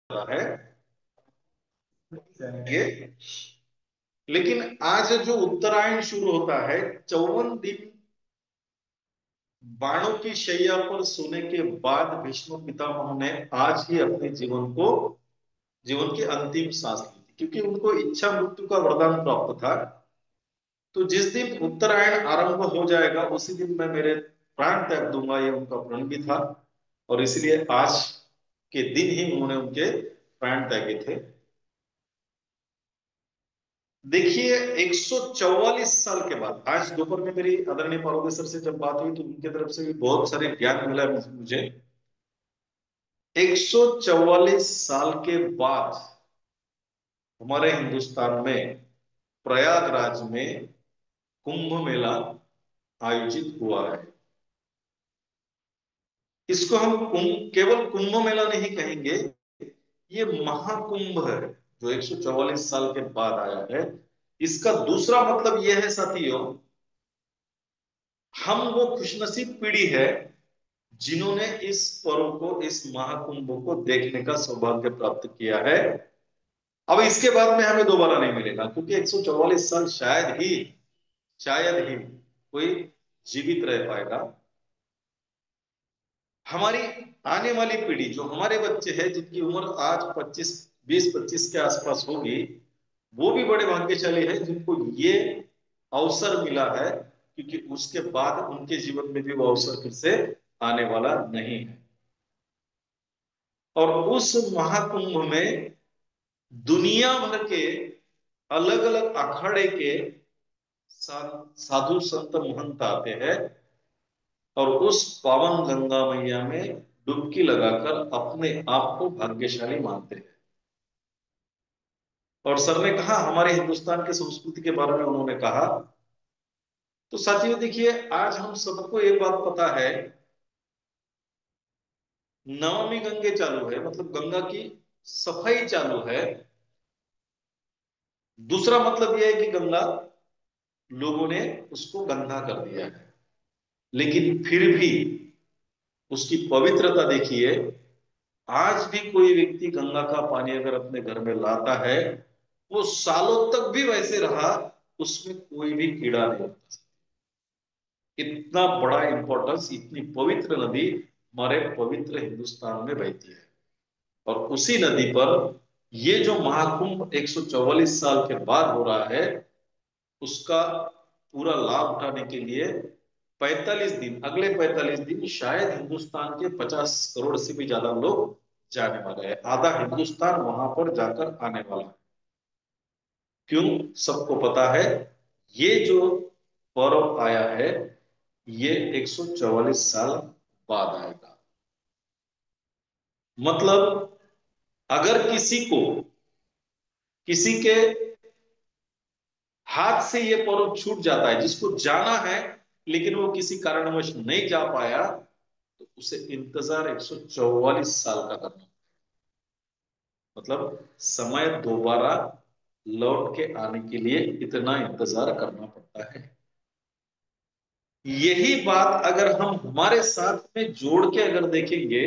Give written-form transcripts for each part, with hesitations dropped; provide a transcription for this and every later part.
है ये। लेकिन आज जो उत्तरायण शुरू होता है, 54 दिन बाणों की शैया पर सोने के बाद भीष्म पितामह ने आज ही अपने जीवन की अंतिम सांस ली थी, क्योंकि उनको इच्छा मृत्यु का वरदान प्राप्त था। तो जिस दिन उत्तरायण आरंभ हो जाएगा उसी दिन मैं मेरे प्राण त्याग दूंगा, ये उनका प्रण भी था। और इसलिए आज के दिन ही उन्होंने उनके प्राण त्यागे थे। देखिए, 144 साल के बाद आज दोपहर में मेरी आदरणीय पारोदे सर से जब बात हुई तो उनके तरफ से भी बहुत सारे ज्ञान मिला मुझे। 144 साल के बाद हमारे हिंदुस्तान में प्रयागराज में कुंभ मेला आयोजित हुआ है। इसको हम केवल कुंभ मेला नहीं कहेंगे, ये महाकुंभ है जो 144 साल के बाद आया है। इसका दूसरा मतलब यह है साथियों, हम वो खुशनसीब पीढ़ी है जिन्होंने इस पर्व को, इस महाकुंभ को देखने का सौभाग्य प्राप्त किया है। अब इसके बाद में हमें दोबारा नहीं मिलेगा, क्योंकि 144 साल शायद ही कोई जीवित रह पाएगा। हमारी आने वाली पीढ़ी, जो हमारे बच्चे हैं जिनकी उम्र आज 20-25 के आसपास होगी, वो भी बड़े भाग्यशाली हैं जिनको ये अवसर मिला है, क्योंकि उसके बाद उनके जीवन में भी वो अवसर फिर से आने वाला नहीं है। और उस महाकुंभ में दुनिया भर के अलग अलग अखाड़े के साधु संत महंत आते हैं और उस पावन गंगा मैया में डुबकी लगाकर अपने आप को भाग्यशाली मानते हैं। और सर ने कहा, हमारे हिंदुस्तान के संस्कृति के बारे में उन्होंने कहा। तो साथियों देखिए, आज हम सबको एक बात पता है, नमामि गंगे चालू है, मतलब गंगा की सफाई चालू है। दूसरा मतलब यह है कि गंगा, लोगों ने उसको गंदा कर दिया है। लेकिन फिर भी उसकी पवित्रता देखिए। आज भी कोई व्यक्ति गंगा का पानी अगर अपने घर में लाता है, वो सालों तक भी वैसे रहा, उसमें कोई भी कीड़ा नहीं होता। इतना बड़ा इंपॉर्टेंस, इतनी पवित्र नदी हमारे पवित्र हिंदुस्तान में बहती है। और उसी नदी पर ये जो महाकुंभ 144 साल के बाद हो रहा है, उसका पूरा लाभ उठाने के लिए 45 दिन, अगले 45 दिन शायद हिंदुस्तान के 50 करोड़ से भी ज्यादा लोग जाने वाले हैं। आधा हिंदुस्तान वहां पर जाकर आने वाला है। क्यों? सबको पता है, ये जो पर्व आया है ये 144 साल बाद आएगा। मतलब अगर किसी के हाथ से ये पर्व छूट जाता है, जिसको जाना है लेकिन वो किसी कारणवश नहीं जा पाया, तो उसे इंतजार 144 साल का करना। मतलब समय दोबारा लौट के आने के लिए इतना इंतजार करना पड़ता है। यही बात अगर हम हमारे साथ में जोड़ के अगर देखेंगे,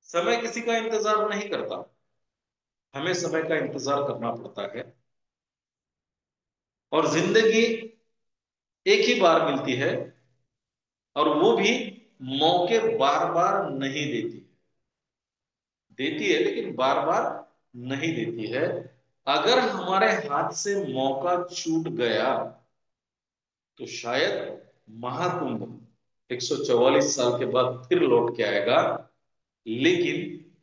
समय किसी का इंतजार नहीं करता, हमें समय का इंतजार करना पड़ता है। और जिंदगी एक ही बार मिलती है, और वो भी मौके बार बार नहीं देती। देती है लेकिन बार बार नहीं देती है। अगर हमारे हाथ से मौका छूट गया तो शायद महाकुंभ 144 साल के बाद फिर लौट के आएगा। लेकिन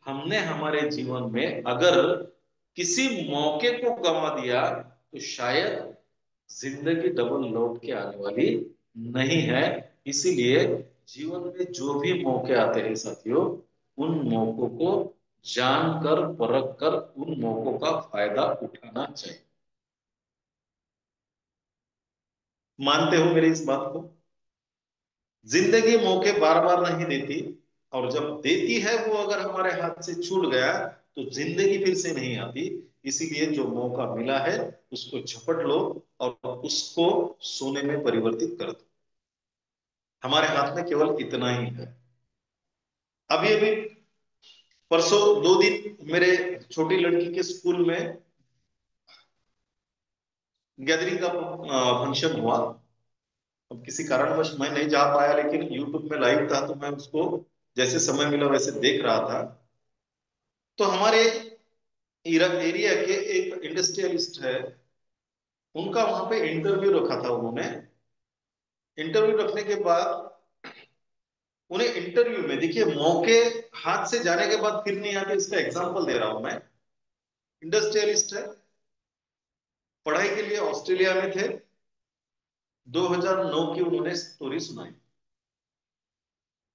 हमने हमारे जीवन में अगर किसी मौके को गंवा दिया तो शायद जिंदगी डबल लौट के आने वाली नहीं है। इसीलिए जीवन में जो भी मौके आते हैं साथियों, उन मौकों को जानकर परख कर उन मौकों का फायदा उठाना चाहिए। मानते हो मेरी इस बात को? जिंदगी मौके बार बार नहीं देती, और जब देती है वो अगर हमारे हाथ से छूट गया तो जिंदगी फिर से नहीं आती। इसीलिए जो मौका मिला है उसको झपट लो और उसको सोने में परिवर्तित कर दो। हमारे हाथ में केवल इतना ही है। अभी अभी परसों 2 दिन मेरे छोटी लड़की के स्कूल में गैदरिंग का फंक्शन हुआ। अब किसी कारणवश मैं नहीं जा पाया, लेकिन यूट्यूब में लाइव था तो मैं उसको जैसे समय मिला वैसे देख रहा था। तो हमारे एरिया के एक इंडस्ट्रियलिस्ट है, उनका वहां पे इंटरव्यू रखा था उन्होंने। इंटरव्यू रखने के बाद उन्हें इंटरव्यू में देखिए मौके हाथ से जाने के बाद फिर नहीं आते, इसका एग्जांपल दे रहा हूं मैं। इंडस्ट्रियलिस्ट है, पढ़ाई के लिए ऑस्ट्रेलिया में थे। 2009 की उन्होंने स्टोरी सुनाई।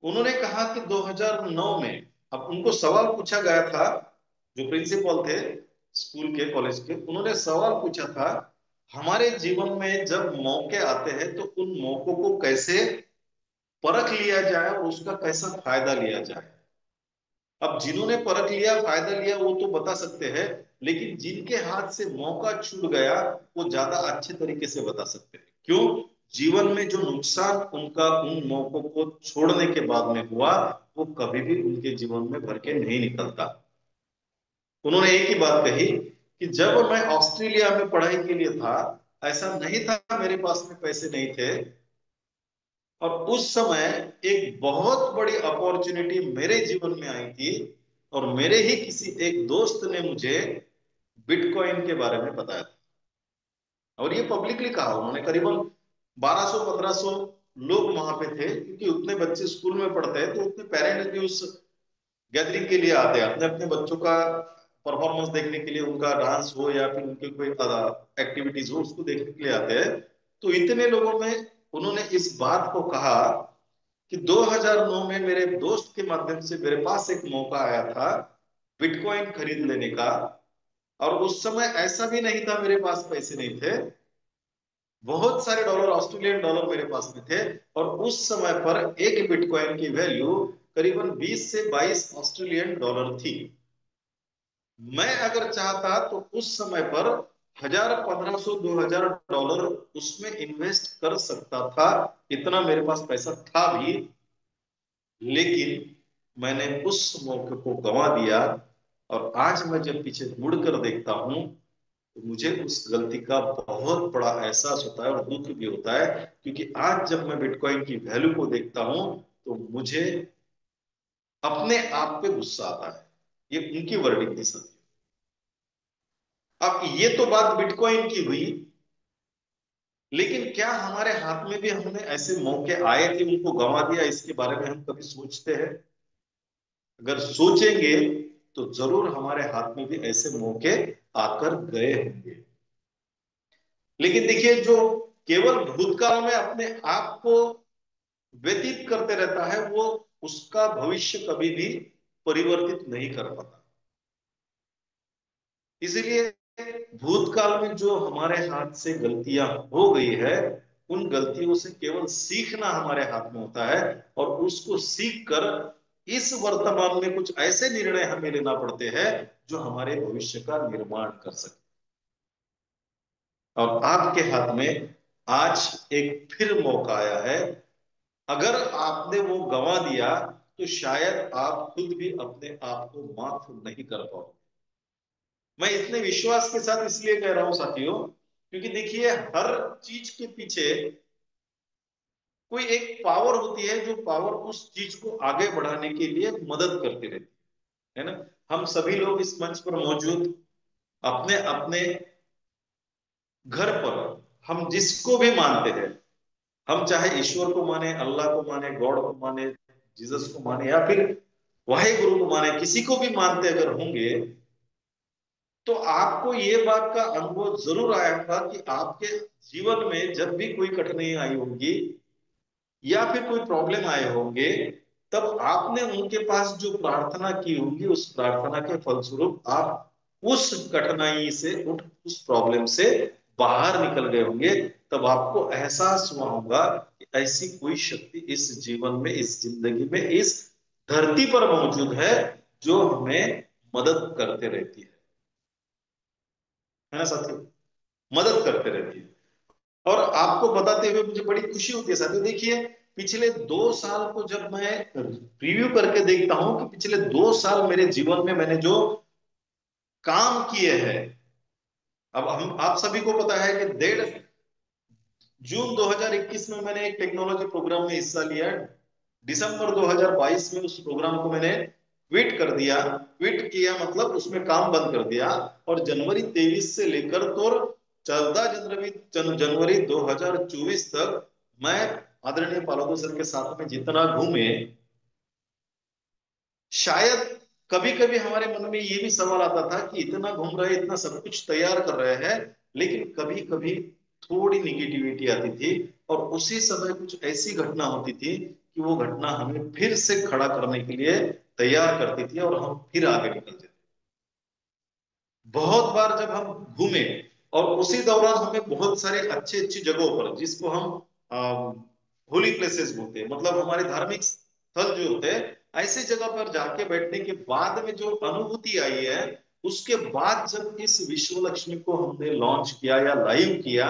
उन्होंने कहा कि 2009 में, अब उनको सवाल पूछा गया था, जो प्रिंसिपल थे स्कूल के कॉलेज के, उन्होंने सवाल पूछा था हमारे जीवन में जब मौके आते हैं तो उन मौकों को कैसे परख लिया जाए और उसका कैसा फायदा लिया जाए। अब जिन्होंने परख लिया, फायदा लिया, वो तो बता सकते हैं, लेकिन जिनके हाथ से मौका छूट गया वो ज्यादा अच्छे तरीके से बता सकते हैं। क्यों? जीवन में जो नुकसान उनका उन मौकों को छोड़ने के बाद में हुआ, वो कभी भी उनके जीवन में भर के नहीं निकलता। उन्होंने एक ही बात कही कि जब मैं ऑस्ट्रेलिया में पढ़ाई के लिए था, ऐसा नहीं था मेरे पास में पैसे नहीं थे, और उस समय एक बहुत बड़ी अपॉर्चुनिटी मेरे जीवन में आई थी, और मेरे ही किसी एक दोस्त ने मुझे बिटकॉइन के बारे में बताया था। और ये पब्लिकली कहा उन्होंने। करीबन 1200-1500 लोग वहां पे थे, क्योंकि उतने बच्चे स्कूल में पढ़ते हैं, तो उतने पेरेंट्स भी उस गैदरिंग के लिए आते हैं अपने अपने बच्चों का परफॉर्मेंस देखने के लिए, उनका डांस हो या फिर उनके कोई एक्टिविटीज हो, उसको देखने के लिए आते हैं। तो इतने लोगों में उन्होंने इस बात को कहा कि 2009 में मेरे दोस्त के माध्यम से मेरे पास एक मौका आया था बिटकॉइन खरीद लेने का। और उस समय ऐसा भी नहीं था मेरे पास पैसे नहीं थे, बहुत सारे डॉलर, ऑस्ट्रेलियन डॉलर मेरे पास में थे। और उस समय पर एक बिटकॉइन की वैल्यू करीबन 20 से 22 ऑस्ट्रेलियन डॉलर थी। मैं अगर चाहता तो उस समय पर 1000, 1500, 2000 डॉलर उसमें इन्वेस्ट कर सकता था। इतना मेरे पास पैसा था भी, लेकिन मैंने उस मौके को गंवा दिया। और आज मैं जब पीछे मुड़कर देखता हूं तो मुझे उस गलती का बहुत बड़ा एहसास होता है और दुख भी होता है, क्योंकि आज जब मैं बिटकॉइन की वैल्यू को देखता हूं तो मुझे अपने आप पे गुस्सा आता है। ये उनकी वर्डिंग थी सर। अब ये तो बात बिटकॉइन की हुई, लेकिन क्या हमारे हाथ में भी हमने ऐसे मौके आए थे उनको गंवा दिया, इसके बारे में हम कभी सोचते हैं? अगर सोचेंगे तो जरूर हमारे हाथ में भी ऐसे मौके आकर गए होंगे। लेकिन देखिए, जो केवल भूतकाल में अपने आप को व्यतीत करते रहता है, वो उसका भविष्य कभी भी परिवर्तित नहीं कर पाता। इसलिए भूतकाल में जो हमारे हाथ से गलतियां हो गई है, उन गलतियों से केवल सीखना हमारे हाथ में होता है, और उसको सीख कर इस वर्तमान में कुछ ऐसे निर्णय हमें लेना पड़ते हैं जो हमारे भविष्य का निर्माण कर सके। और आपके हाथ में आज एक फिर मौका आया है। अगर आपने वो गंवा दिया तो शायद आप खुद भी अपने आप को माफ नहीं कर पाओ। मैं इतने विश्वास के साथ इसलिए कह रहा हूं साथियों, क्योंकि देखिए हर चीज के पीछे कोई एक पावर होती है, जो पावर उस चीज को आगे बढ़ाने के लिए मदद करती रहती है ना। हम सभी लोग इस मंच पर मौजूद अपने अपने घर पर, हम जिसको भी मानते हैं, हम चाहे ईश्वर को माने, अल्लाह को माने, गॉड को माने, जीसस को माने, या फिर वाहे गुरु को माने, किसी को भी मानते अगर होंगे, तो आपको ये बात का अनुभव जरूर आया होगा कि आपके जीवन में जब भी कोई कठिनाई आई होगी या फिर कोई प्रॉब्लम आए होंगे, तब आपने उनके पास जो प्रार्थना की होगी, उस प्रार्थना के फलस्वरूप आप उस कठिनाई से उठ, उस प्रॉब्लम से बाहर निकल गए होंगे। तब आपको एहसास हुआ होगा कि ऐसी कोई शक्ति इस जीवन में, इस जिंदगी में, इस धरती पर मौजूद है, जो हमें मदद करते रहती है ना साथियों? मदद करते रहती है। और आपको बताते हुए मुझे बड़ी खुशी होती है साथियों। देखिए, पिछले 2 साल को जब मैं रिव्यू करके देखता हूं कि पिछले 2 साल मेरे जीवन में मैंने जो काम किए हैं, अब हम आप सभी को पता है कि डेढ़ जून 2021 में मैंने एक टेक्नोलॉजी प्रोग्राम में हिस्सा लिया। दिसंबर 2022 में उस प्रोग्राम को मैंने क्विट कर दिया। क्विट किया मतलब उसमें काम बंद कर दिया। और जनवरी 23 से लेकर तो 14 जनवरी 2024 तक मैं आदरणीय पालोदो सर के साथ में जितना घूमे, शायद कभी कभी हमारे मन में ये भी सवाल आता था कि इतना घूम रहे, इतना सब कुछ तैयार कर रहे हैं, लेकिन कभी कभी थोड़ी निगेटिविटी आती थी। और उसी समय कुछ ऐसी घटना होती थी कि वो घटना हमें फिर से खड़ा करने के लिए तैयार करती थी और हम फिर आगे निकलते थे। बहुत बार जब हम घूमे और उसी दौरान हमें बहुत सारे अच्छे अच्छी जगहों पर, जिसको हम होली प्लेसेस बोलते हैं, मतलब हमारे धार्मिक स्थल जो होते हैं, ऐसे जगह पर जाके बैठने के बाद में जो अनुभूति आई है, उसके बाद जब इस विश्व लक्ष्मी को हमने लॉन्च किया या लाइव किया,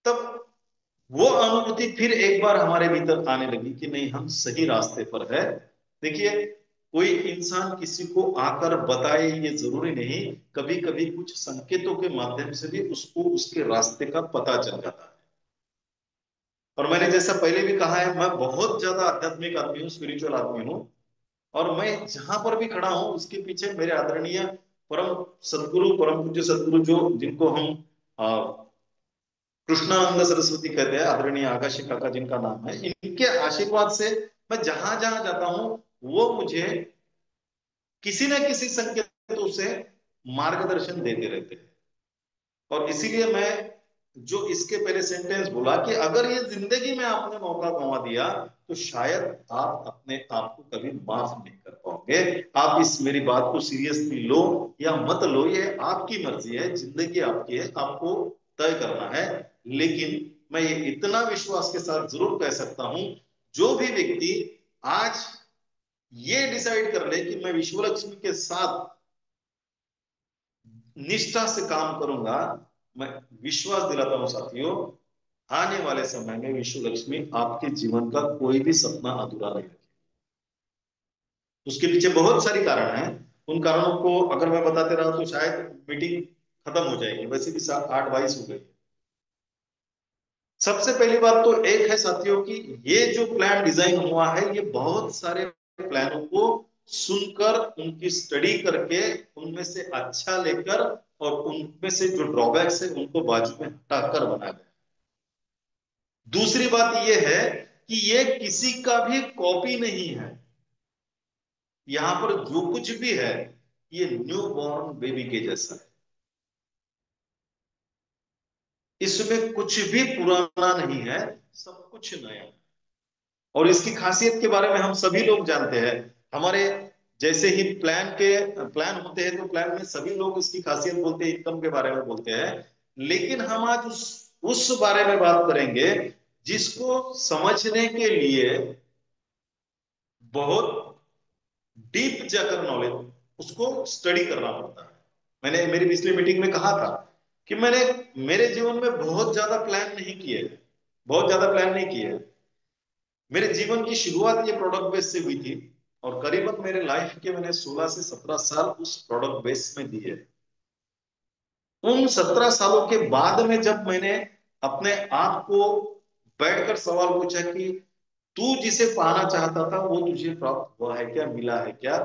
तब वो अनुभूति फिर एक बार हमारे भीतर आने लगी कि नहीं, हम सही रास्ते पर है। देखिए, कोई इंसान किसी को आकर बताए ये जरूरी नहीं, कभी कभी कुछ संकेतों के माध्यम से भी उसको उसके रास्ते का पता चल जाता है। और मैंने जैसा पहले भी कहा है, मैं बहुत ज्यादा आध्यात्मिक आदमी हूँ, स्पिरिचुअल आदमी हूँ। और मैं जहां पर भी खड़ा हूं उसके पीछे मेरे आदरणीय परम सदगुरु, परम पूज्य सदगुरु, जो जिनको हम कृष्णानंद सरस्वती कहते हैं, आदरणीय आकाशी काका जिनका नाम है, इनके आशीर्वाद से मैं जहां जहां जाता हूं वो मुझे किसी न किसी संकेतों से मार्गदर्शन देते रहते हैं। और इसीलिए मैं जो इसके पहले सेंटेंस बोला कि अगर ये जिंदगी में आपने मौका गंवा दिया तो शायद आप अपने आप को कभी माफ नहीं कर पाओगे। आप इस मेरी बात को सीरियसली लो या मत लो, ये आपकी मर्जी है, जिंदगी आपकी है, आपको तय करना है। लेकिन मैं ये इतना विश्वास के साथ जरूर कह सकता हूं, जो भी व्यक्ति आज ये डिसाइड कर ले कि मैं विश्व लक्ष्मी के साथ निष्ठा से काम करूंगा, मैं विश्वास दिलाता हूं साथियों, आने वाले समय में विश्व लक्ष्मी आपके जीवन का कोई भी सपना अधूरा नहीं रखेगी। उसके पीछे बहुत सारी कारण हैं। उन कारणों को अगर मैं बताते रहा तो शायद मीटिंग खत्म हो जाएगी, वैसे भी 8:22 हो गई। सबसे पहली बात तो एक है साथियों कि ये जो प्लान डिजाइन हुआ है, ये बहुत सारे प्लानों को सुनकर, उनकी स्टडी करके, उनमें से अच्छा लेकर और उनमें से जो ड्रॉबैक्स है उनको बाजू में हटाकर बनाया गया। दूसरी बात यह है कि ये किसी का भी कॉपी नहीं है। यहां पर जो कुछ भी है ये न्यू बॉर्न बेबी के जैसा है। इसमें कुछ भी पुराना नहीं है, सब कुछ नया है। और इसकी खासियत के बारे में हम सभी लोग जानते हैं। हमारे जैसे ही प्लान होते हैं तो प्लान में सभी लोग इसकी खासियत बोलते हैं, इनकम के बारे में बोलते हैं। लेकिन हम आज उस बारे में बात करेंगे जिसको समझने के लिए बहुत डीप जाकर नॉलेज, उसको स्टडी करना पड़ता है। मैंने मेरी पिछली मीटिंग में कहा था कि मैंने मेरे जीवन में बहुत ज्यादा प्लान नहीं किए, बहुत ज्यादा प्लान नहीं किए। मेरे जीवन की शुरुआत ये प्रोडक्ट बेस से हुई थी और करीबन मेरे लाइफ के मैंने 16 से 17 साल उस प्रोडक्ट बेस में दिए। उन 17 सालों के बाद में जब मैंने अपने आप को बैठकर सवाल पूछा कि तू जिसे पाना चाहता था वो तुझे प्राप्त हुआ है क्या, मिला है क्या,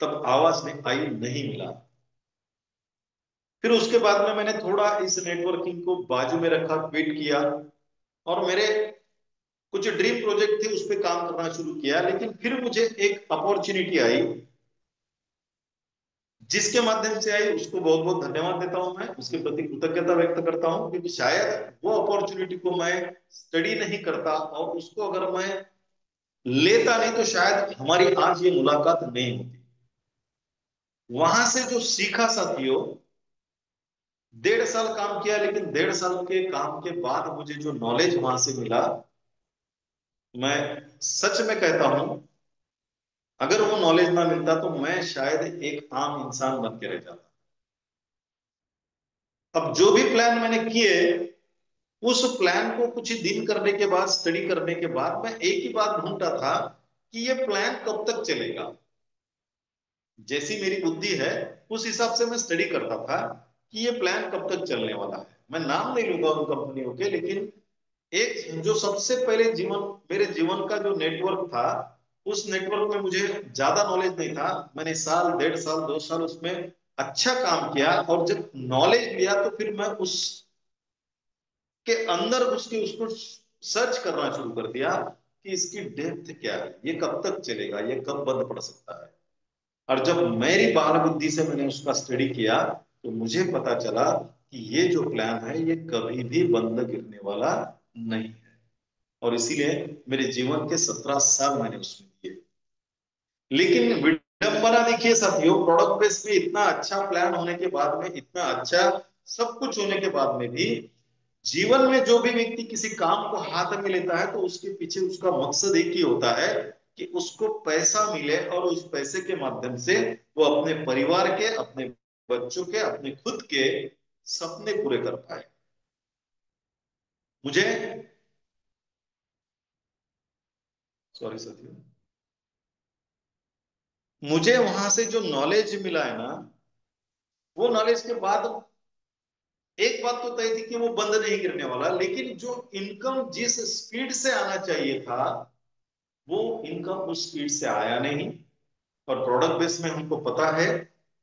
तब आवाज ने आई, नहीं मिला। फिर उसके बाद में मैंने थोड़ा इस नेटवर्किंग को बाजू में रखा, क्विट किया और मेरे कुछ ड्रीम प्रोजेक्ट थे उस पर काम करना शुरू किया। लेकिन फिर मुझे एक अपॉर्चुनिटी आई, जिसके माध्यम से आई उसको बहुत बहुत धन्यवाद देता हूं, मैं उसके प्रति कृतज्ञता व्यक्त करता हूं, क्योंकि शायद वो अपॉर्चुनिटी को मैं स्टडी नहीं करता और उसको अगर मैं लेता नहीं तो शायद हमारी आज ये मुलाकात नहीं होती। वहां से जो सीखा साथियों, 1.5 साल काम किया, लेकिन 1.5 साल के काम के बाद मुझे जो नॉलेज वहां से मिला, मैं सच में कहता हूं, अगर वो नॉलेज ना मिलता तो मैं शायद एक आम इंसान बन के रह जाता। अब जो भी प्लान मैंने किए उस प्लान को कुछ दिन करने के बाद, स्टडी करने के बाद, मैं एक ही बात ढूंढता था कि ये प्लान कब तक चलेगा। जैसी मेरी बुद्धि है उस हिसाब से मैं स्टडी करता था कि ये प्लान कब तक चलने वाला है। मैं नाम नहीं लूंगा उन कंपनियों के, लेकिन एक जो सबसे पहले जीवन, मेरे जीवन का जो नेटवर्क था, उस नेटवर्क में मुझे ज्यादा नॉलेज नहीं था। मैंने साल, 1.5 साल, 2 साल उसमें अच्छा काम किया, और जब नॉलेज लिया तो फिर मैं उस के अंदर उसके उसको सर्च करना शुरू कर दिया कि इसकी डेप्थ क्या है, ये कब तक चलेगा, ये कब बंद पड़ सकता है। और जब मेरी बाल बुद्धि से मैंने उसका स्टडी किया तो मुझे पता चला कि ये जो प्लान है ये कभी भी बंद गिरने वाला नहीं है। और इसीलिए मेरे जीवन के 17 साल मैंने उसमें दिए। लेकिन विडंबना देखिए साथियों, प्रोडक्ट बेस में इतना अच्छा प्लान होने के बाद में, इतना अच्छा सब कुछ होने के बाद में भी, जीवन में जो भी व्यक्ति किसी काम को हाथ में लेता है तो उसके पीछे उसका मकसद एक ही होता है कि उसको पैसा मिले, और उस पैसे के माध्यम से वो अपने परिवार के, अपने बच्चों के, अपने खुद के सपने पूरे कर पाए। मुझे, सॉरी साथियों, मुझे वहां से जो नॉलेज मिला है ना, वो नॉलेज के बाद एक बात तो तय थी कि वो बंद नहीं गिरने वाला, लेकिन जो इनकम जिस स्पीड से आना चाहिए था, वो इनकम उस स्पीड से आया नहीं। और प्रोडक्ट बेस में हमको पता है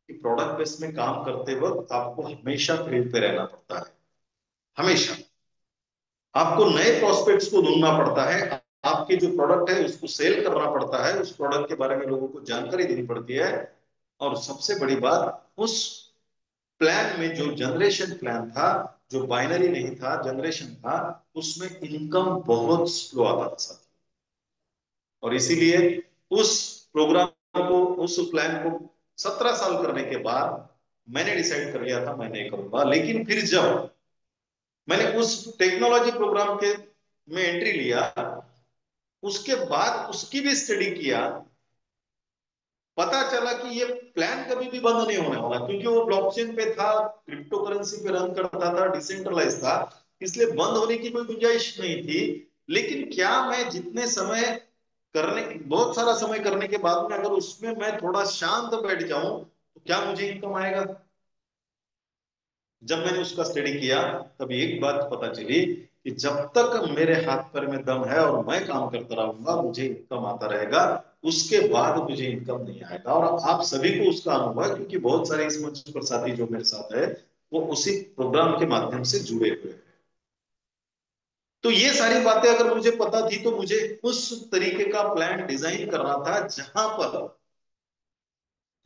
कि प्रोडक्ट बेस में काम करते वक्त आपको हमेशा फील्ड पे रहना पड़ता है, हमेशा आपको नए प्रोस्पेक्ट्स को ढूंढना पड़ता है, आपके जो प्रोडक्ट है उसको सेल करना पड़ता है, उस प्रोडक्ट के बारे में लोगों को जानकारी देनी पड़ती है। और सबसे बड़ी बात, उस प्लान में जो जनरेशन प्लान था, जो बाइनरी नहीं था, जनरेशन था, उसमें इनकम बहुत स्लो आता था साथियों। और इसीलिए उस प्रोग्राम को, उस प्लान को 17 साल करने के बाद मैंने डिसाइड कर लिया था मैं नहीं करूंगा। लेकिन फिर जब मैंने उस टेक्नोलॉजी प्रोग्राम के में एंट्री लिया, उसके बाद उसकी भी स्टडी किया, पता चला कि ये प्लान कभी भी बंद नहीं होने वाला, क्योंकि वो ब्लॉकचेन पे था, क्रिप्टो करेंसी पे रन करता था, डिसेंट्रलाइज था, इसलिए बंद होने की कोई गुंजाइश नहीं थी। लेकिन क्या मैं जितने समय करने, बहुत सारा समय करने के बाद में, अगर उसमें मैं थोड़ा शांत बैठ जाऊं तो क्या मुझे इनकम आएगा? जब मैंने उसका स्टडी किया तब एक बात पता चली कि जब तक मेरे हाथ पैर में दम है और मैं काम करता रहूंगा, मुझे इनकम आता रहेगा। उसके बाद मुझे इनकम नहीं आएगा। और आप सभी को उसका अनुभव है, क्योंकि बहुत सारे इस मंच पर साथी जो मेरे साथ है वो उसी प्रोग्राम के माध्यम से जुड़े हुए हैं। तो ये सारी बातें अगर मुझे पता थी तो मुझे उस तरीके का प्लान डिजाइन करना था,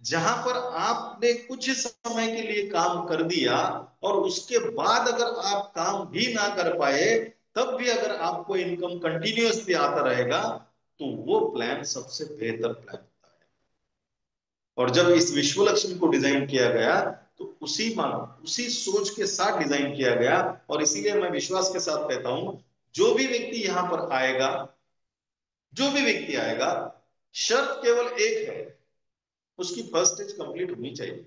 जहां पर आपने कुछ समय के लिए काम कर दिया, और उसके बाद अगर आप काम भी ना कर पाए, तब भी अगर आपको इनकम कंटिन्यूअसली आता रहेगा, तो वो प्लान सबसे बेहतर प्लान होता है। और जब इस विश्व लक्ष्मी को डिजाइन किया गया तो उसी सोच के साथ डिजाइन किया गया। और इसीलिए मैं विश्वास के साथ कहता हूं, जो भी व्यक्ति यहां पर आएगा, जो भी व्यक्ति आएगा, शर्त केवल एक है, उसकी फर्स्ट स्टेज कंप्लीट होनी चाहिए।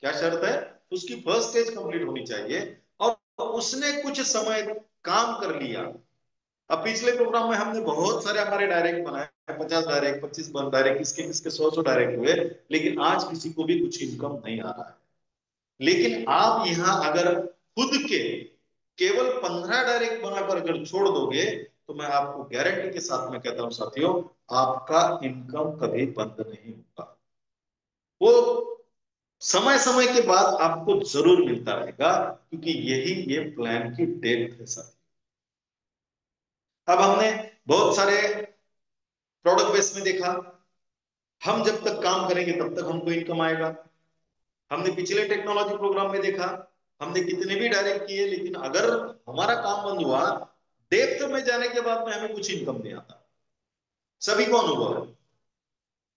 क्या शर्त है? उसकी फर्स्ट स्टेज कंप्लीट होनी चाहिए, और उसने कुछ समय काम कर लिया। अब पिछले प्रोग्राम में हमने बहुत सारे हमारे डायरेक्ट बनाए, 50 डायरेक्ट, 25 डायरेक्ट, किसके किसके 100 डायरेक्ट हुए, लेकिन आज किसी को भी कुछ इनकम नहीं आ रहा है। लेकिन आप यहां अगर खुद के केवल 15 डायरेक्ट बनाकर अगर छोड़ दोगे, तो मैं आपको गारंटी के साथ में कहता हूं साथियों, आपका इनकम कभी बंद नहीं होगा। वो समय समय के बाद आपको जरूर मिलता रहेगा, क्योंकि यही ये प्लान की डेप्थ है सर। अब हमने बहुत सारे प्रोडक्ट बेस में देखा, हम जब तक काम करेंगे तब तक हमको इनकम आएगा। हमने पिछले टेक्नोलॉजी प्रोग्राम में देखा, हमने कितने भी डायरेक्ट किए, लेकिन अगर हमारा काम बंद हुआ, डेप्थ में जाने के बाद में हमें कुछ इनकम नहीं आता। सभी को अनुभव है,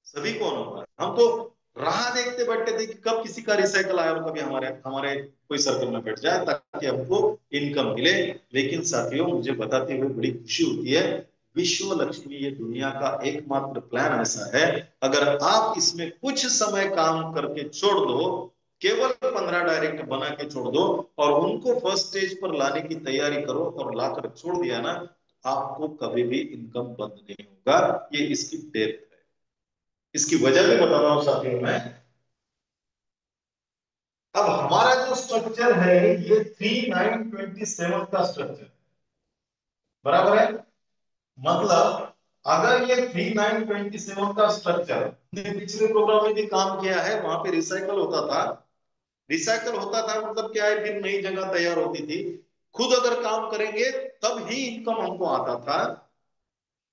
सभी को अनुभव है। हम तो राह देखते बैठे थे कि कब किसी का रिसाइकल आए और कभी हमारे हमारे कोई सर्कल में बैठ जाए ताकि हमको इनकम मिले। लेकिन साथियों, मुझे बताते हुए बड़ी खुशी होती है, विश्व लक्ष्मी ये दुनिया का एकमात्र प्लान ऐसा है, अगर आप इसमें कुछ समय काम करके छोड़ दो, केवल 15 डायरेक्ट बना के छोड़ दो और उनको फर्स्ट स्टेज पर लाने की तैयारी करो और लाकर छोड़ दिया ना, आपको कभी भी इनकम बंद नहीं होगा। ये इसकी डेप्थ है। इसकी वजह भी बता रहा हूं साथियों मैं। अब हमारा जो स्ट्रक्चर है ये 3927 का स्ट्रक्चर बराबर है। मतलब अगर ये 3927 का स्ट्रक्चर पिछले प्रोग्राम में भी काम किया है, वहां पे रिसाइकल होता था। रिसाइकल होता था मतलब क्या है, फिर नई जगह तैयार होती थी। खुद अगर काम करेंगे तब ही इनकम हमको आता था,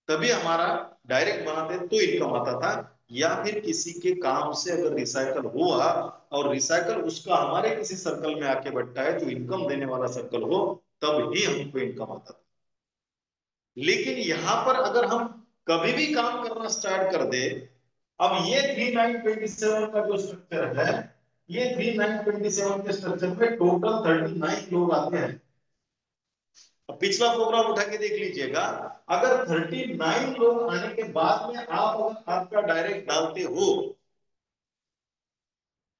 तभी हमारा डायरेक्ट बनाते तो इनकम आता था। या फिर किसी के काम से अगर रिसाइकल हुआ और रिसाइकल उसका हमारे किसी सर्कल में आके बैठा है जो इनकम देने वाला सर्कल हो, तब ही हमको इनकम आता था। लेकिन यहां पर अगर हम कभी भी काम करना स्टार्ट कर दे, अब ये 3927 का जो स्ट्रक्चर है, ये 3927 के स्ट्रक्चर में टोटल 39 लोग आते हैं। अब पिछला प्रोग्राम उठा के देख लीजिएगा, अगर 39 लोग आने के बाद में आप अगर आपका डायरेक्ट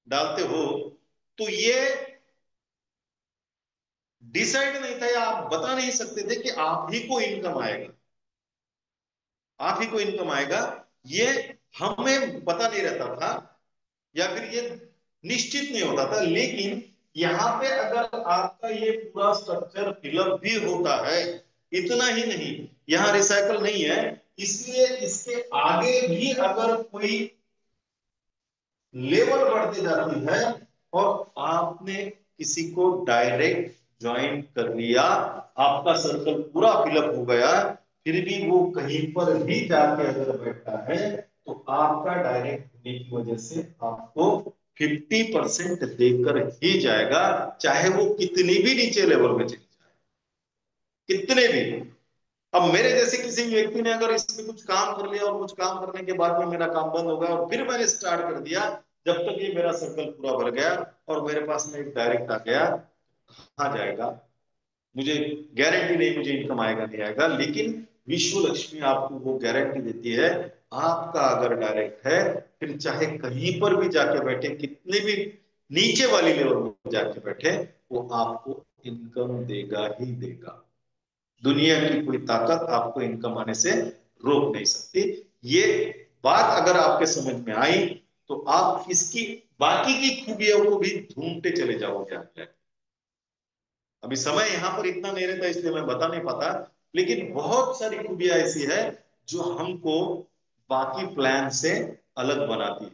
डालते हो तो ये डिसाइड नहीं था या आप बता नहीं सकते थे कि आप ही को इनकम आएगा, आप ही को इनकम आएगा। ये हमें पता नहीं रहता था या फिर ये निश्चित नहीं होता था। लेकिन यहां पे अगर आपका ये पूरा स्ट्रक्चर फिलअप भी होता है, इतना ही नहीं, यहां रिसाइकल नहीं है, इसलिए इसके आगे भी अगर कोई लेवल बढ़ती जाती है और आपने किसी को डायरेक्ट ज्वाइन कर लिया, आपका सर्कल पूरा फिलअप हो गया, फिर भी वो कहीं पर भी जाके अगर बैठा है तो आपका डायरेक्ट होने की वजह से आपको 50% देकर ही जाएगा, चाहे वो कितनी भी नीचे लेवल में चली जाए, कितने भी। अब मेरे जैसे किसी व्यक्ति ने अगर इसमें कुछ काम कर लिया और कुछ काम करने के बाद में मेरा काम बंद हो गया और फिर मैंने स्टार्ट कर दिया, जब तक ये मेरा सर्कल पूरा भर गया और मेरे पास में एक डायरेक्ट आ गया, कहाँ जाएगा, मुझे गारंटी नहीं मुझे इनकम आएगा नहीं आएगा। लेकिन विश्व लक्ष्मी आपको वो गारंटी देती है, आपका अगर डायरेक्ट है, फिर चाहे कहीं पर भी जाके बैठे, कितने भी नीचे वाली लेवल में जाके बैठे, वो आपको इनकम देगा ही देगा। दुनिया की कोई ताकत आपको इनकम आने से रोक नहीं सकती। ये बात अगर आपके समझ में आई तो आप इसकी बाकी की खूबियों को भी ढूंढते चले जाओगे आगे। अभी समय यहां पर इतना नहीं रहता इसलिए मैं बता नहीं पाता, लेकिन बहुत सारी खूबियां ऐसी है जो हमको बाकी प्लान से अलग बनाती है।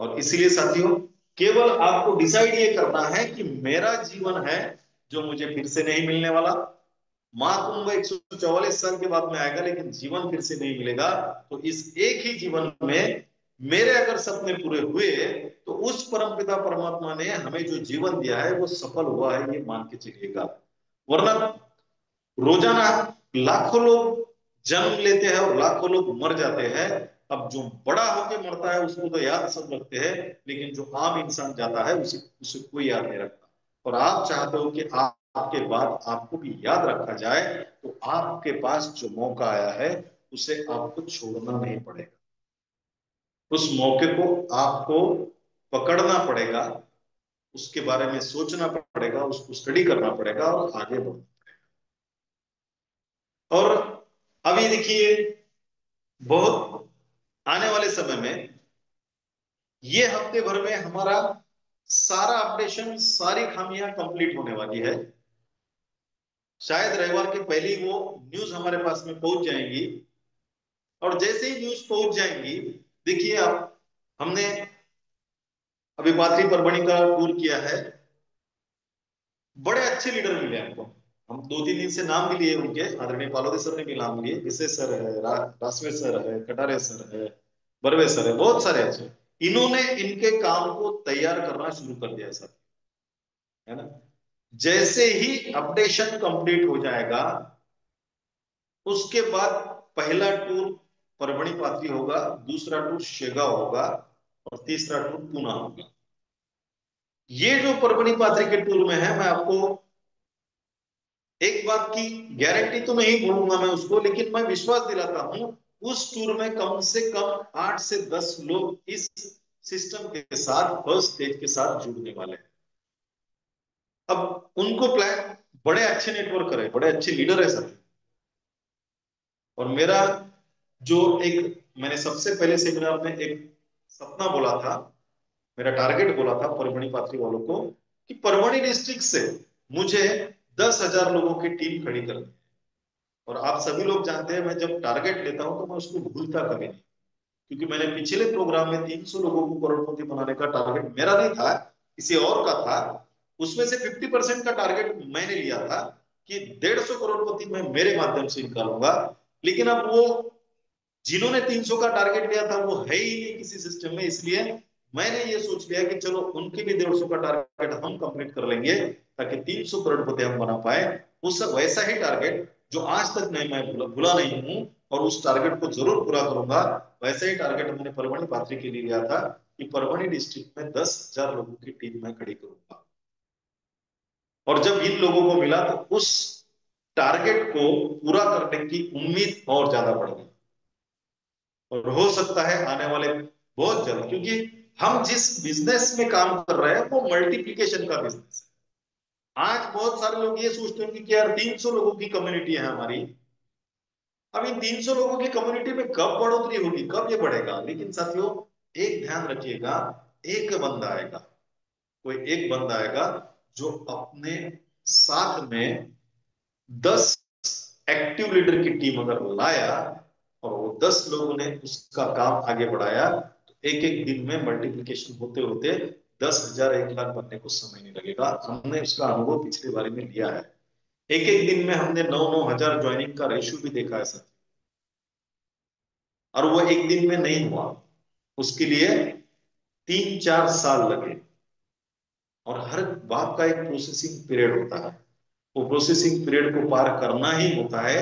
और इसीलिए साथियों, केवल आपको डिसाइड ये करना है कि मेरा जीवन है जो मुझे फिर से नहीं मिलने वाला। महाकुंभ 144 साल के बाद में आएगा, लेकिन जीवन फिर से नहीं मिलेगा। तो इस एक ही जीवन में मेरे अगर सपने पूरे हुए तो उस परमपिता परमात्मा ने हमें जो जीवन दिया है वो सफल हुआ है, ये मान के चलिएगा। वरना रोजाना लाखों लोग जन्म लेते हैं और लाखों लोग मर जाते हैं। अब जो बड़ा होके मरता है उसको तो याद सब रखते हैं, लेकिन जो आम इंसान जाता है उसे उसे कोई याद नहीं रखता। और आप चाहते हो कि आपके बाद आपको भी याद रखा जाए, तो आपके पास जो मौका आया है उसे आपको छोड़ना नहीं पड़ेगा। उस मौके को आपको पकड़ना पड़ेगा, उसके बारे में सोचना पड़ेगा, उसको स्टडी करना पड़ेगा और आगे बढ़ना। और अभी देखिए, बहुत आने वाले समय में ये हफ्ते भर में हमारा सारा अपडेशन, सारी खामियां कंप्लीट होने वाली है। शायद रविवार के पहले ही वो न्यूज हमारे पास में पहुंच जाएंगी। और जैसे ही न्यूज पहुंच जाएंगी, देखिए आप, हमने अभी पाथरी परभणी का टूर किया है। बड़े अच्छे लीडर मिले हमको। हम 2-3 दिन से नाम भी लिए उनके, आदरणीय पालोदे सर ने भी नाम लिए, विशेष सर है, रासवे सर है, कटारे सर है, बर्वे सर है, बहुत सारे अच्छे। इन्होंने इनके काम को तैयार करना शुरू कर दिया सर, है ना। जैसे ही अपडेशन कंप्लीट हो जाएगा, उसके बाद पहला टूर परभणी पाथरी होगा, दूसरा टूर शेगांव होगा और तीसरा टूर पूना होगा। ये जो परभणी पाथरी के टूर में है, मैं आपको एक बात की गारंटी तो नहीं बोलूंगा मैं उसको, लेकिन मैं विश्वास दिलाता हूं, उस टूर में कम से कम 8 से 10 लोग इस सिस्टम के साथ, फर्स्ट स्टेज के साथ जुड़ने वाले हैं। अब उनको प्लान, बड़े अच्छे नेटवर्कर है, बड़े अच्छे लीडर है सर। और मेरा जो एक, मैंने सबसे पहले सेमिनार में एक सपना बोला था, मेरा टारगेट बोला था परभणी पाथरी वालों को, कि परभणी डिस्ट्रिक्ट से मुझे 10,000 लोगों की टीम खड़ी करनी है। और आप सभी लोग जानते हैं, मैं जब टारगेट लेता हूं तो मैं उसको भूलता कभी नहीं, क्योंकि मैंने पिछले प्रोग्राम में 300 लोगों को करोड़पति बनाने का टारगेट मेरा नहीं था, किसी और का था। उसमें से 50% का टारगेट मैंने लिया था कि 150 करोड़पति मैं मेरे माध्यम से निकालूंगा। लेकिन अब वो जिन्होंने 300 का टारगेट लिया था वो है ही नहीं किसी सिस्टम में, इसलिए मैंने ये सोच लिया कि चलो उनके भी 150 का टारगेट हम कंप्लीट कर लेंगे, ताकि 300 करोड़पति हम बना पाए। उस वैसा ही टारगेट जो आज तक नहीं, मैं भूला नहीं हूं, और उस टारगेट को जरूर पूरा करूंगा। वैसा ही टारगेट मैंने परभणी पाथरी के लिए लिया था कि परभणी डिस्ट्रिक्ट में 10,000 लोगों की टीम मैं खड़ी करूंगा। और जब इन लोगों को मिला तो उस टारगेट को पूरा करने की उम्मीद और ज्यादा बढ़ गई। और हो सकता है आने वाले बहुत जल्द, क्योंकि हम जिस बिजनेस में काम कर रहे हैं वो मल्टीप्लिकेशन का बिजनेस है। आज बहुत सारे लोग ये सोचते होंगे कि यार 300 लोगों की कम्युनिटी है हमारी, अब इन 300 लोगों की कम्युनिटी में कब बढ़ोतरी होगी, कब ये बढ़ेगा। लेकिन साथियों, एक ध्यान रखिएगा, एक बंदा आएगा, कोई एक बंदा आएगा जो अपने साथ में 10 एक्टिव लीडर की टीम अगर लाया, और वो 10 लोगों ने उसका काम आगे बढ़ाया, तो एक एक दिन में मल्टीप्लिकेशन होते होते 10,000, 1 लाख बनने को समय नहीं लगेगा। हमने उसका अनुभव पिछले बारे में लिया है। एक एक दिन में हमने 9-9 हजार ज्वाइनिंग का रेशियो भी देखा है सर। और वो एक दिन में नहीं हुआ, उसके लिए 3-4 साल लगे। और हर बात का एक प्रोसेसिंग पीरियड होता है, वो प्रोसेसिंग पीरियड को पार करना ही होता है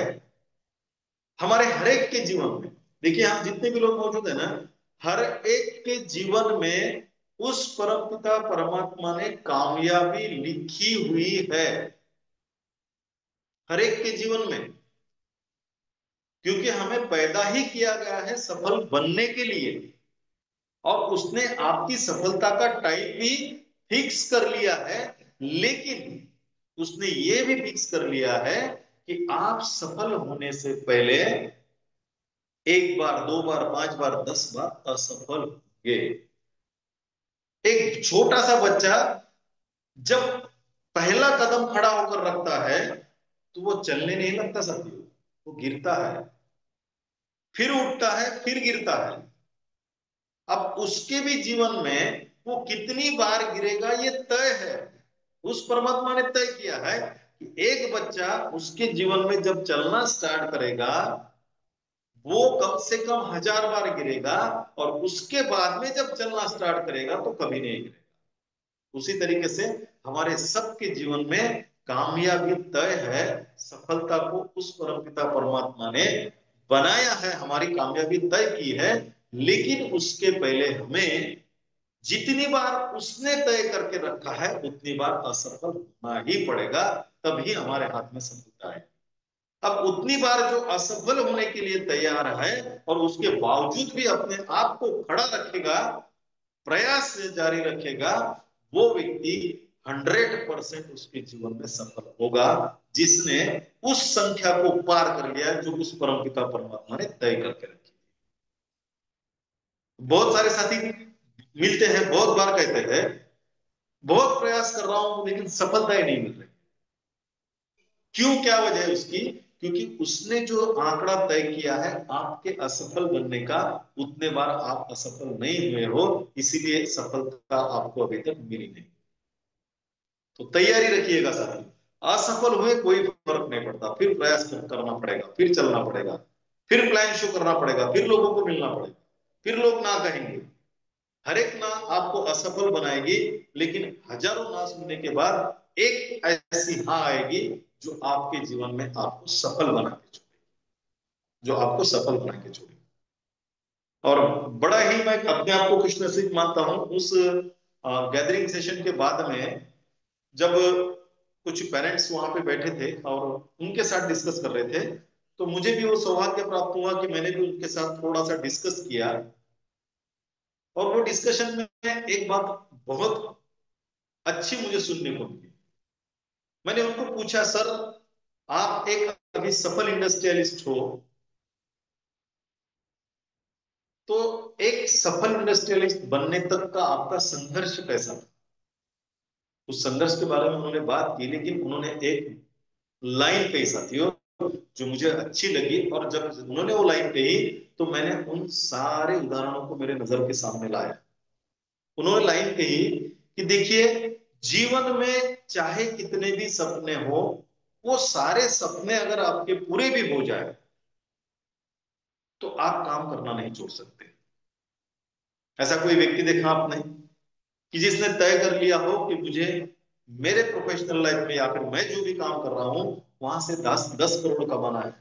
हमारे हर एक के जीवन में। देखिए, हम जितने भी लोग मौजूद है ना, हर एक के जीवन में उस परमपिता परमात्मा ने कामयाबी लिखी हुई है, हर एक के जीवन में। क्योंकि हमें पैदा ही किया गया है सफल बनने के लिए, और उसने आपकी सफलता का टाइम भी फिक्स कर लिया है। लेकिन उसने ये भी फिक्स कर लिया है कि आप सफल होने से पहले 1 बार, 2 बार, 5 बार, 10 बार असफल होंगे। एक छोटा सा बच्चा जब पहला कदम खड़ा होकर रखता है तो वो चलने नहीं लगता साथियों, वो गिरता है, फिर उठता है, फिर गिरता है। अब उसके भी जीवन में वो कितनी बार गिरेगा ये तय है, उस परमात्मा ने तय किया है कि एक बच्चा उसके जीवन में जब चलना स्टार्ट करेगा, वो कम से कम 1,000 बार गिरेगा, और उसके बाद में जब चलना स्टार्ट करेगा तो कभी नहीं गिरेगा। उसी तरीके से हमारे सबके जीवन में कामयाबी तय है, सफलता को उस परमपिता परमात्मा ने बनाया है, हमारी कामयाबी तय की है। लेकिन उसके पहले हमें जितनी बार उसने तय करके रखा है उतनी बार असफल होना ही पड़ेगा, तभी हमारे हाथ में सफलता है। अब उतनी बार जो असफल होने के लिए तैयार है और उसके बावजूद भी अपने आप को खड़ा रखेगा, प्रयास जारी रखेगा, वो व्यक्ति 100% उसके जीवन में सफल होगा, जिसने उस संख्या को पार कर लिया जो उस परमपिता परमात्मा ने तय करके रखी। बहुत सारे साथी मिलते हैं, बहुत बार कहते हैं बहुत प्रयास कर रहा हूं लेकिन सफलता ही नहीं मिल रही। क्यों, क्या वजह है उसकी? क्योंकि उसने जो आंकड़ा तय किया है आपके असफल बनने का, उतने बार आप असफल नहीं हुए हो, इसीलिए सफलता आपको अभी तक मिली नहीं। तो तैयारी रखिएगा साथी, असफल हुए कोई फर्क नहीं पड़ता, फिर प्रयास करना पड़ेगा, फिर चलना पड़ेगा, फिर प्लान शो करना पड़ेगा, फिर लोगों को मिलना पड़ेगा, फिर लोग ना कहेंगे। हर एक ना आपको असफल बनाएगी, लेकिन हजारों ना सुनने के बाद एक ऐसी हाँ आएगी जो आपके जीवन में आपको सफल बना के छोड़ेगी, जो आपको सफल बना के छोड़ेगी। और बड़ा ही मैं अपने आप को खुशनसीब मानता हूं, उस गैदरिंग सेशन के बाद में जब कुछ पेरेंट्स वहां पे बैठे थे और उनके साथ डिस्कस कर रहे थे, तो मुझे भी वो सौभाग्य प्राप्त हुआ कि मैंने भी उनके साथ थोड़ा सा डिस्कस किया। और वो डिस्कशन में एक बात बहुत अच्छी मुझे सुनने को मिली। मैंने उनको पूछा, सर आप एक अभी सफल इंडस्ट्रियलिस्ट हो, तो एक सफल इंडस्ट्रियलिस्ट बनने तक का आपका संघर्ष कैसा था? उस संघर्ष के बारे में उन्होंने बात की, लेकिन उन्होंने एक लाइन कही साथियों जो मुझे अच्छी लगी, और जब उन्होंने वो लाइन कही तो मैंने उन सारे उदाहरणों को मेरे नजर के सामने लाया। उन्होंने लाइन कही कि देखिए, जीवन में चाहे कितने भी सपने हो, वो सारे सपने अगर आपके पूरे भी हो जाए तो आप काम करना नहीं छोड़ सकते। ऐसा कोई व्यक्ति देखा आपने कि जिसने तय कर लिया हो कि मुझे मेरे प्रोफेशनल लाइफ में या फिर मैं जो भी काम कर रहा हूं वहां से 10 10 करोड़ कमाना है।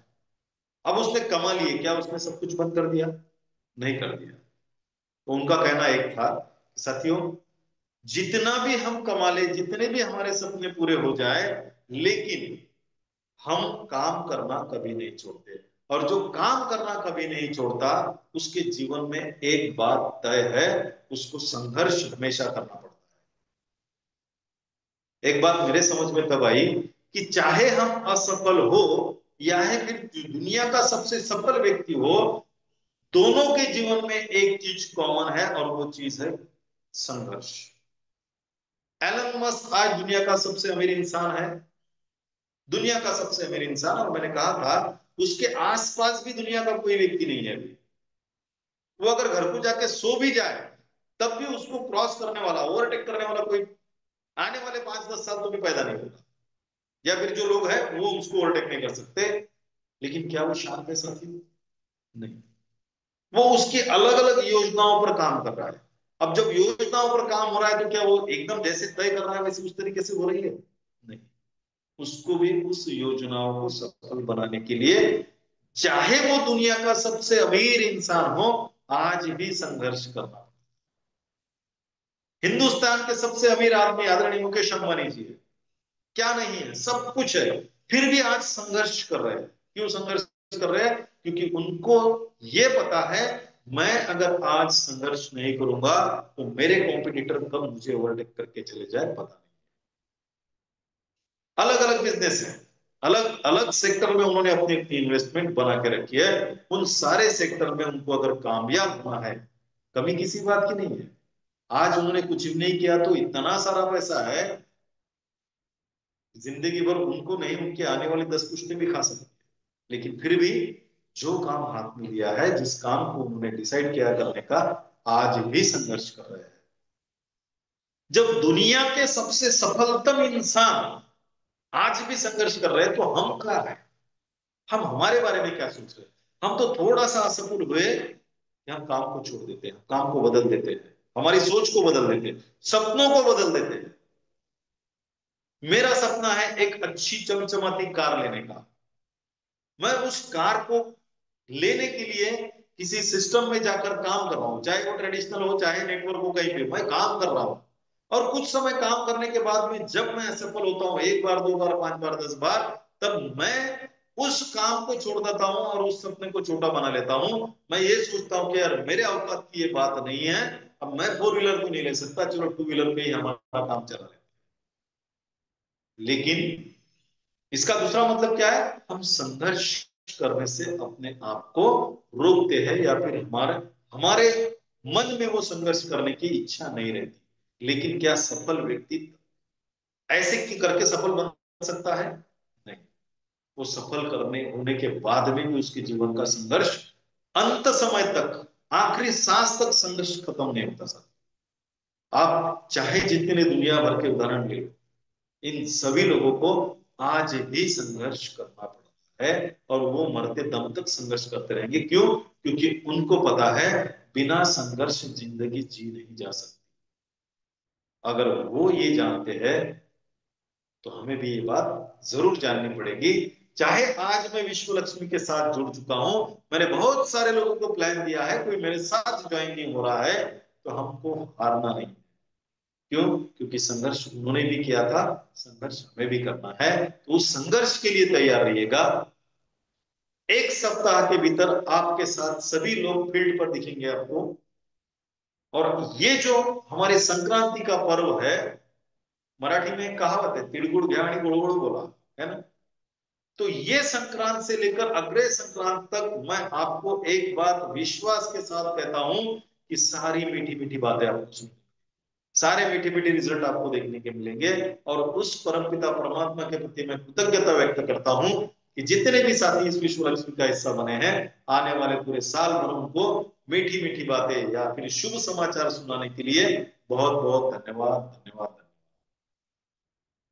अब उसने कमा लिए, क्या उसने सब कुछ बंद कर दिया? नहीं कर दिया। तो उनका कहना एक था, साथियों जितना भी हम कमा ले, जितने भी हमारे सपने पूरे हो जाए, लेकिन हम काम करना कभी नहीं छोड़ते। और जो काम करना कभी नहीं छोड़ता, उसके जीवन में एक बात तय है, उसको संघर्ष हमेशा करना पड़ता है। एक बात मेरे समझ में तब आई कि चाहे हम असफल हो या है फिर दुनिया का सबसे सफल व्यक्ति हो, दोनों के जीवन में एक चीज कॉमन है और वो चीज है संघर्ष। एलन मस्क आज दुनिया का सबसे अमीर इंसान है, दुनिया का सबसे अमीर इंसान। और मैंने कहा था उसके आसपास भी दुनिया का कोई व्यक्ति नहीं है अभी। वो अगर घर को जाके सो भी जाए तब भी उसको क्रॉस करने वाला, ओवरटेक करने वाला कोई आने वाले 5 10 साल तो भी पैदा नहीं होगा, या फिर जो लोग हैं वो उसको ओवरटेक नहीं कर सकते। लेकिन क्या वो शांत है साथी? नहीं। वो उसकी अलग अलग योजनाओं पर काम कर रहा है। अब जब योजनाओं पर काम हो रहा है तो क्या वो एकदम जैसे तय कर रहा है वैसे उस तरीके से हो रही है? नहीं। उसको भी उस योजनाओं को सफल बनाने के लिए, चाहे वो दुनिया का सबसे अमीर इंसान हो, आज भी संघर्ष करना। हिंदुस्तान के सबसे अमीर आदमी आदरणीय मुकेश अंबानी जी है, क्या नहीं है, सब कुछ है, फिर भी आज संघर्ष कर रहे हैं। क्यों संघर्ष कर रहे हैं? क्योंकि उनको ये पता है, मैं अगर आज संघर्ष नहीं करूंगा तो मेरे कॉम्पिटिटर कब मुझे ओवरटेक करके चले जाए पता नहीं। अलग अलग बिजनेस है, अलग अलग सेक्टर में उन्होंने अपनी अपनी इन्वेस्टमेंट बना के रखी है। उन सारे सेक्टर में उनको अगर कामयाब होना है, कमी किसी बात की नहीं है। आज उन्होंने कुछ भी नहीं किया तो इतना सारा पैसा है, जिंदगी भर उनको नहीं, उनके आने वाली 10 पुश्तें भी खा सकते। लेकिन फिर भी जो काम हाथ में लिया है, जिस काम को उन्होंने डिसाइड किया करने का, आज भी संघर्ष कर रहे हैं। जब दुनिया के सबसे सफलतम इंसान आज भी संघर्ष कर रहे हैं तो हम कहाँ हैं? हम हमारे बारे में क्या सोच रहे हैं? हम तो थोड़ा सा असफल हुए कि हम काम को छोड़ देते हैं, काम को बदल देते हैं, हमारी सोच को बदल देते हैं, सपनों को बदल देते हैं। मेरा सपना है एक अच्छी चमचमाती कार लेने का। मैं उस कार को लेने के लिए किसी सिस्टम में जाकर काम कर रहा हूं, चाहे वो ट्रेडिशनल हो चाहे नेटवर्क हो, कहीं पे मैं काम कर रहा हूं। और कुछ समय काम करने के बाद में जब मैं असफल होता हूं, 1 बार 2 बार 5 बार 10 बार, तब मैं उस काम को छोड़ देता हूं और उस सपने को छोटा बना लेता हूं। मैं ये सोचता हूं कि यार मेरे औकात की ये बात नहीं है, अब मैं 4 व्हीलर को नहीं ले सकता, चलो 2 व्हीलर पे ही हमारा काम चला लेते। लेकिन इसका दूसरा मतलब क्या है? हम संघर्ष करने से अपने आप को रोकते हैं, या फिर हमारे हमारे मन में वो संघर्ष करने की इच्छा नहीं रहती। लेकिन क्या सफल व्यक्ति ऐसे की करके सफल बन सकता है? नहीं। वो सफल करने होने के बाद में भी उसके जीवन का संघर्ष अंत समय तक, आखिरी सांस तक संघर्ष खत्म नहीं होता सर। आप चाहे जितने दुनिया भर के उदाहरण ले लो, इन सभी लोगों को आज भी संघर्ष करना पड़ता है, और वो मरते दम तक संघर्ष करते रहेंगे। क्यों? क्योंकि उनको पता है बिना संघर्ष जिंदगी जी नहीं जा सकती। अगर वो ये जानते हैं तो हमें भी ये बात जरूर जाननी पड़ेगी। चाहे आज मैं विश्व लक्ष्मी के साथ जुड़ चुका हूं, मैंने बहुत सारे लोगों को प्लान दिया है, कोई मेरे साथ ज्वाइन नहीं हो रहा है, तो हमको हारना नहीं। क्यों? क्योंकि संघर्ष उन्होंने भी किया था, संघर्ष हमें भी करना है। तो उस संघर्ष के लिए तैयार रहिएगा। 1 सप्ताह के भीतर आपके साथ सभी लोग फील्ड पर दिखेंगे आपको। और ये जो हमारे संक्रांति का पर्व है, मराठी में एक कहावत है, तिळगुळ घ्या आणि गोड बोला, है ना। तो ये संक्रांत से लेकर अगले संक्रांत तक मैं आपको एक बात विश्वास के साथ कहता हूं कि सारी मीठी मीठी बातें आपको सुन, सारे मीठे मीठे रिजल्ट आपको देखने के मिलेंगे। और उस परमपिता परमात्मा के प्रति मैं कृतज्ञता व्यक्त करता हूं कि जितने भी साथी इस विश्व लक्ष्मी का हिस्सा बने हैं, आने वाले पूरे साल भर उनको मीठी मीठी बातें या फिर शुभ समाचार सुनाने के लिए बहुत बहुत धन्यवाद, धन्यवाद।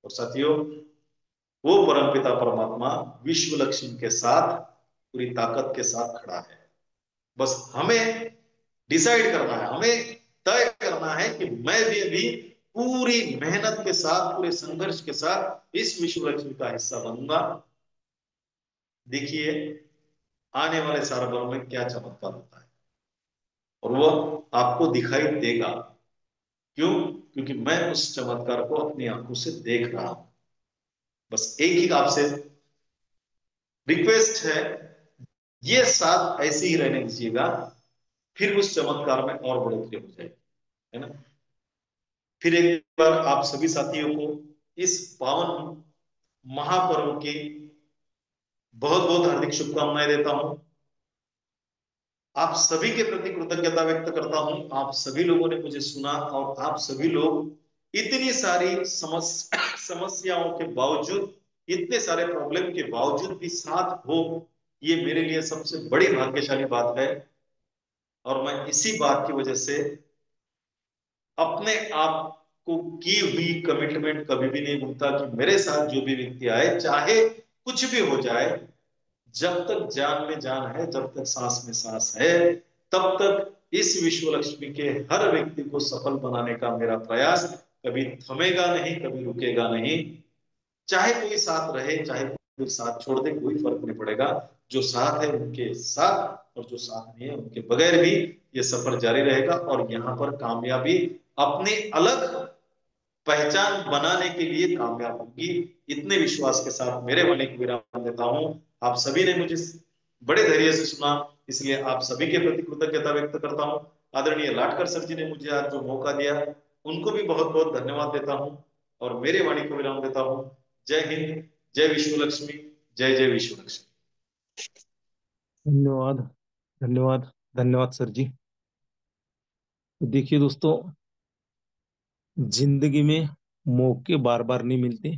और साथियों, वो परमपिता परमात्मा विश्व लक्ष्मी के साथ पूरी ताकत के साथ खड़ा है। बस हमें डिसाइड करना है, हमें तय करना है कि मैं भी अभी पूरी मेहनत के साथ, पूरे संघर्ष के साथ इस विश्व लक्ष्मी का हिस्सा बनूंगा। देखिए आने वाले साल भर में क्या चमत्कार होता है, और वो आपको दिखाई देगा। क्यों? क्योंकि मैं उस चमत्कार को अपनी आंखों से देख रहा हूं। बस एक ही आपसे रिक्वेस्ट है, ये साथ ऐसे ही रहने दीजिएगा, फिर उस चमत्कार में और बढ़ोतरी हो जाएगी, है ना। फिर एक बार आप सभी साथियों को इस पावन महापर्व की बहुत बहुत हार्दिक शुभकामनाएं देता हूं। आप सभी के प्रति कृतज्ञता व्यक्त करता हूं। आप सभी लोगों ने मुझे सुना, और आप सभी लोग इतनी सारी समस्याओं के बावजूद, इतने सारे प्रॉब्लम के बावजूद भी साथ हो, ये मेरे लिए सबसे बड़ी भाग्यशाली बात है। और मैं इसी बात की वजह से अपने आप को की हुई कमिटमेंट कभी भी नहीं भूलता कि मेरे साथ जो भी व्यक्ति आए, चाहे कुछ भी हो जाए, जब तक जान में जान है, जब तक सांस में सांस है, तब तक इस विश्व लक्ष्मी के हर व्यक्ति को सफल बनाने का मेरा प्रयास कभी थमेगा नहीं, कभी रुकेगा नहीं। चाहे कोई साथ रहे, चाहे कोई साथ छोड़ दे, कोई फर्क नहीं पड़ेगा। जो साथ है उनके साथ, और जो साथ नहीं है उनके बगैर भी ये सफर जारी रहेगा। और यहाँ पर कामयाबी अपनी अलग पहचान बनाने के लिए कामयाब होगी। इतने विश्वास के साथ मेरे वाणी को विराम देता हूं। आप सभी ने मुझे बड़े धैर्य से सुना, इसलिए आप सभी के प्रति कृतज्ञता व्यक्त करता हूं। आदरणीय लाटकर सर जी ने मुझे आज जो मौका दिया, उनको भी बहुत बहुत धन्यवाद देता हूं, और मेरे वाणी को विराम देता हूं। जय हिंद, जय विश्व लक्ष्मी, जय जय विश्व लक्ष्मी। धन्यवाद, धन्यवाद, धन्यवाद सर जी। तो देखिए दोस्तों, जिंदगी में मौके बार बार नहीं मिलते।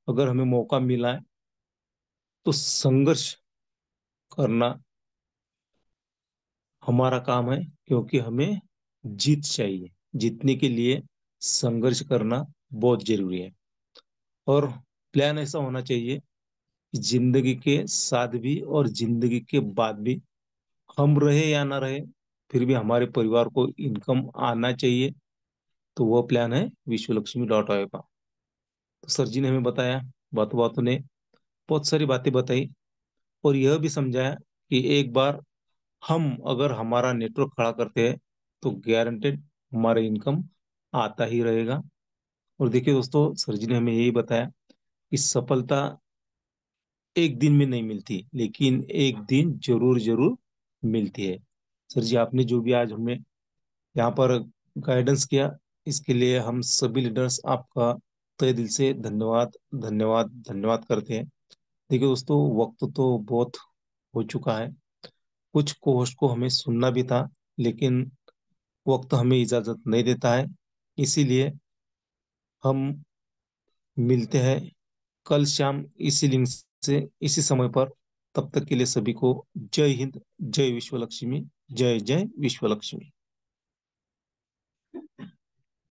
अगर हमें मौका मिला है तो संघर्ष करना हमारा काम है, क्योंकि हमें जीत चाहिए। जीतने के लिए संघर्ष करना बहुत जरूरी है। और प्लान ऐसा होना चाहिए कि जिंदगी के साथ भी और जिंदगी के बाद भी, हम रहे या ना रहे, फिर भी हमारे परिवार को इनकम आना चाहिए। तो वो प्लान है विश्वलक्ष्मी.org का। तो सर जी ने हमें बताया, बातों बातों ने बहुत सारी बातें बताई, और यह भी समझाया कि एक बार हम अगर हमारा नेटवर्क खड़ा करते हैं तो गारंटेड हमारा इनकम आता ही रहेगा। और देखिए दोस्तों, सर जी ने हमें यही बताया कि सफलता एक दिन में नहीं मिलती, लेकिन एक दिन जरूर जरूर मिलती है। सर जी, आपने जो भी आज हमें यहाँ पर गाइडेंस किया, इसके लिए हम सभी लीडर्स आपका तहे दिल से धन्यवाद, धन्यवाद, धन्यवाद करते हैं। देखिए दोस्तों, वक्त तो बहुत हो चुका है। कुछ को होस्ट को हमें सुनना भी था, लेकिन वक्त हमें इजाजत नहीं देता है। इसीलिए हम मिलते हैं कल शाम इसी लिंक से, इसी समय पर। तब तक के लिए सभी को जय हिंद, जय विश्व लक्ष्मी, जय जय विश्व लक्ष्मी।